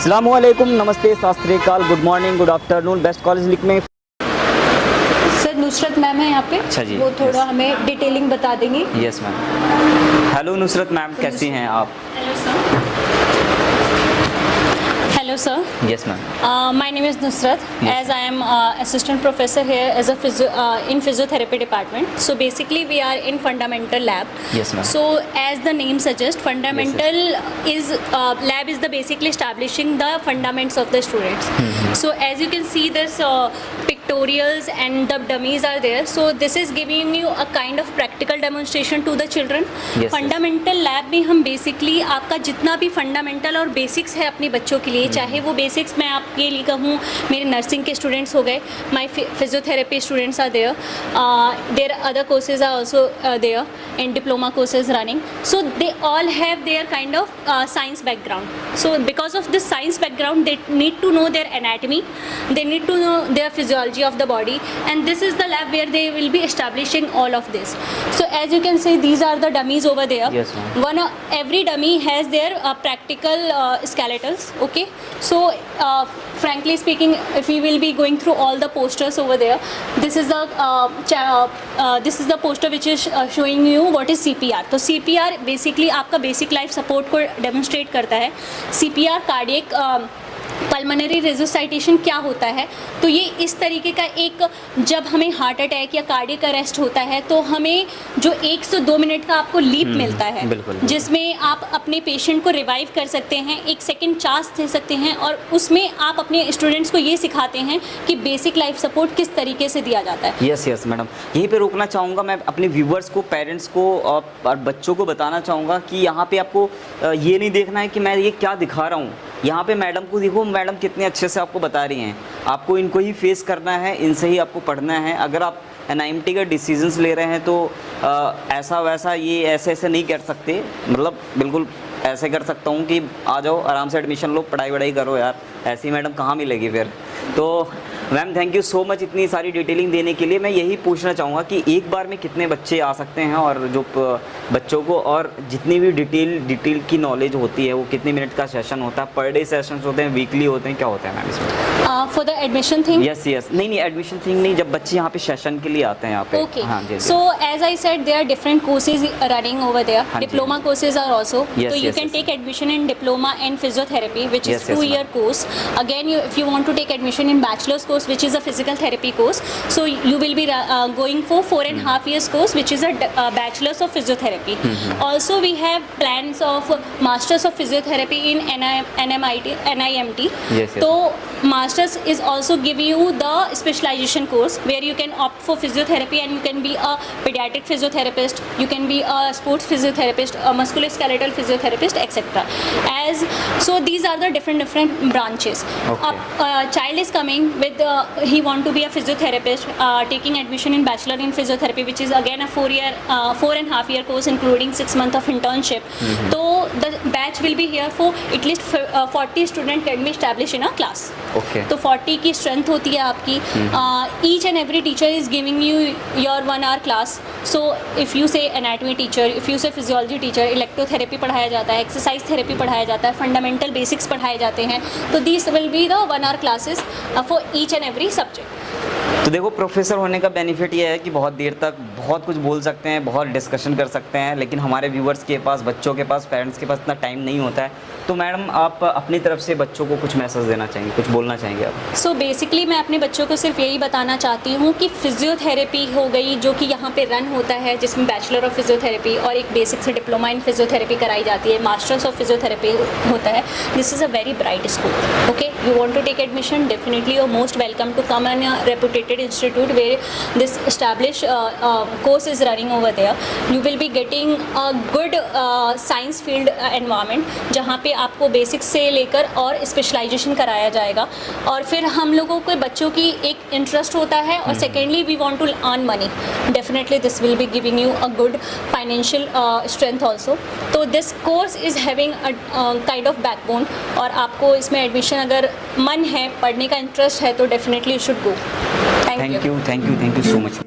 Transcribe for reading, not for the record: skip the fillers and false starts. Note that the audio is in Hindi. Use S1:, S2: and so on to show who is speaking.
S1: अस्सलामुअलैकुम, नमस्ते, सत श्री अकाल, good morning, good afternoon. Best college link में
S2: सर नुसरत मैम है यहाँ पे।
S1: अच्छा जी,
S2: वो थोड़ा
S1: yes.
S2: हमें डिटेलिंग बता देंगी।
S1: Yes ma'am. Hello Nusrat ma'am, कैसी हैं आप?
S2: Hello sir. Hello sir.
S1: Yes ma'am.
S2: My name is Nusrat.
S1: Yes.
S2: As I am assistant professor here as a in physiotherapy department. So basically we are in fundamental lab.
S1: Yes ma'am.
S2: So as the name suggests, fundamental is lab is the basically establishing the fundamentals of the students. So as you can see this pictorials and the dummies are there. So this is giving you a kind of practical demonstration to the children.
S1: Yes,
S2: Fundamental lab में हम basically आपका जितना भी fundamental और basics है अपने बच्चों के लिए, चाहे वो बेसिक्स मैं आपके लिए कहूँ, मेरे नर्सिंग के स्टूडेंट्स हो गए, my physiotherapy students are there, their other courses are also there and diploma courses running. So they all have their kind of science background. So because of this science background they need to know their anatomy, they need to know their physiology of the body, and this is the lab where they will be establishing all of this. So as you can see, these are the dummies over there.
S1: Yes, ma'am.
S2: Every dummy has their practical skeletals. Okay, so frankly speaking, if we will be going through all the posters over there, this is the poster which is showing you what is CPR. तो CPR basically आपका basic life support को demonstrate करता है. CPR cardiac पल्मोनरी रेसोसाइटेशन क्या होता है? तो ये इस तरीके का एक, जब हमें हार्ट अटैक या कार्डियक अरेस्ट होता है तो हमें जो 1 से 2 मिनट का आपको लीप मिलता है, जिसमें आप अपने पेशेंट को रिवाइव कर सकते हैं, 1 सेकंड चांस दे सकते हैं, और उसमें आप अपने स्टूडेंट्स को ये सिखाते हैं कि बेसिक लाइफ सपोर्ट किस तरीके से दिया जाता है.
S1: यस यस मैडम, यहीं पे रोकना चाहूँगा मैं अपने व्यूवर्स को, पेरेंट्स को और बच्चों को बताना चाहूँगा कि यहाँ पे आपको ये नहीं देखना है कि मैं ये क्या दिखा रहा हूँ. यहाँ पे मैडम को देखो, मैडम कितने अच्छे से आपको बता रही हैं. आपको इनको ही फेस करना है, इनसे ही आपको पढ़ना है. अगर आप NIMT का डिसीजंस ले रहे हैं तो ऐसा वैसा ये ऐसे ऐसे नहीं कर सकते. मतलब बिल्कुल ऐसे कर सकता हूँ कि आ जाओ आराम से एडमिशन लो, पढ़ाई वढ़ाई करो यार. ऐसी मैडम कहाँ मिलेगी फिर. तो ma'am thank you so much इतनी सारी डिटेलिंग देने के लिए. मैं यही पूछना चाहूँगा कि एक बार में कितने बच्चे आ सकते हैं, और जो बच्चों को और जितनी भी डिटेल की नॉलेज होती है वो कितने मिनट का सेशन होता है, पर डे सेशंस होते हैं, वीकली होते हैं, क्या होता है मैम इसमें?
S2: For the admission thing?
S1: Yes yes, नहीं एडमिशन थिंग नहीं, जब बच्चे यहाँ पे सेशन के लिए आते हैं यहाँ पे.
S2: ओके,
S1: हाँ जी.
S2: So as I said there are different courses running over there. Diploma courses are also, तो you can take admission in diploma in physiotherapy which is 2-year course. Again, if you want to take admission in bachelor's course which is a physical therapy course, so you will be going for 4.5 years course which is a bachelor's of physiotherapy. Also we have plans of masters of physiotherapy in NIMT. So masters is also give you the specialization course where you can opt for physiotherapy and you can be a pediatric physiotherapist, you can be a sports physiotherapist, a musculoskeletal physiotherapist, etc. So these are the different branches.
S1: Okay.
S2: Child is coming with he want to be a physiotherapist, taking admission in bachelor in physiotherapy which is again a 4.5 year course including 6 months of internship. So the batch will be here for at least 40 student can be established in a class.
S1: Okay.
S2: तो 40 की स्ट्रेंथ होती है आपकी. Each and every teacher is giving you your 1 hour class. So if you say anatomy teacher, if you say physiology teacher, electrotherapy पढ़ाया जाता है, exercise therapy पढ़ाया जाता है, fundamental basics पढ़ाए जाते हैं. तो these will be the 1 hour classes for each and every subject.
S1: तो देखो, प्रोफेसर होने का बेनिफिट ये है कि बहुत देर तक बहुत कुछ बोल सकते हैं, बहुत डिस्कशन कर सकते हैं, लेकिन हमारे व्यूवर्स के पास, बच्चों के पास, पेरेंट्स के पास इतना टाइम नहीं होता है. तो मैडम आप अपनी तरफ से बच्चों को कुछ मैसेज देना चाहेंगे, कुछ बोलना चाहेंगे आप?
S2: सो बेसिकली मैं अपने बच्चों को सिर्फ यही बताना चाहती हूँ कि फिजियोथेरेपी हो गई जो कि यहाँ पे रन होता है, जिसमें बैचलर ऑफ फिजियोथेरेपी और एक बेसिक से डिप्लोमा इन फिजियोथेरेपी कराई जाती है, मास्टर्स ऑफ फिजियोथेरेपी होता है. This is a very bright school. Okay, you want to take admission, definitely you are most welcome to come in a reputed institute where this established course is running over there. You will be getting a good science field environment जहाँ पे आपको बेसिक्स से लेकर और स्पेशलाइजेशन कराया जाएगा. और फिर हम लोगों के बच्चों की एक इंटरेस्ट होता है, और secondly we want to earn money. Definitely this will be giving you a good financial strength also. तो this course is having a kind of backbone, और आपको इसमें एडमिशन अगर मन है, पढ़ने का इंटरेस्ट है, तो definitely you should go. Thank you
S1: so much.